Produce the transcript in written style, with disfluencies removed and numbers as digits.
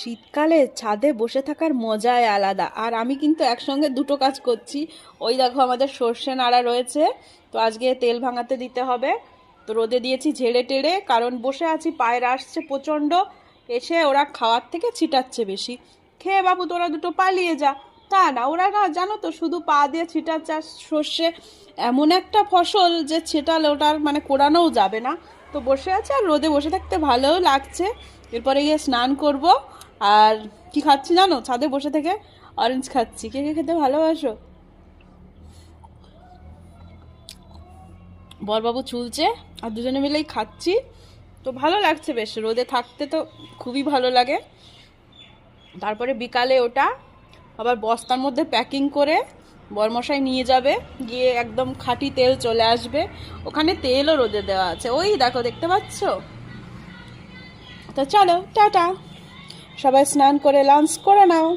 শীতকালে ছাদে বসে থাকার মজাই আলাদা। আর আমি কিন্তু একসঙ্গে দুটো কাজ করছি। ওই দেখো আমাদের সর্ষে নাড়া রয়েছে, তো আজকে তেল ভাঙাতে দিতে হবে। তো রোদে দিয়েছি ঝেড়ে টেড়ে, কারণ বসে আছি, পায়রা আসছে প্রচণ্ড, এসে ওরা খাওয়ার থেকে ছিটাচ্ছে বেশি। খেয়ে বাবু তোরা দুটো পালিয়ে যা। তা না, ওরা না জানো তো শুধু পা দিয়ে ছিটাচ্ছে। আর সর্ষে এমন একটা ফসল যে ছেটালে ওটার মানে কোড়ানোও যাবে না। তো বসে আছে, আর রোদে বসে থাকতে ভালোও লাগছে। এরপরে গিয়ে স্নান করব। আর কি খাচ্ছি জানো, ছাদে বসে থেকে অরেঞ্জ খাচ্ছি। কে কে খেতে ভালোবাসো? বরবাবু চুলছে, আর দুজনে মিলেই খাচ্ছি। তো ভালো লাগছে বেশ, রোদে থাকতে তো খুবই ভালো লাগে। তারপরে বিকালে ওটা আবার বস্তার মধ্যে প্যাকিং করে বরমশাই নিয়ে যাবে, গিয়ে একদম খাঁটি তেল চলে আসবে। ওখানে তেলও রোদে দেওয়া আছে, ওই দেখো দেখতে পাচ্ছ। তো চলো টাটা, সবাই স্নান করে লাঞ্চ করে নাও।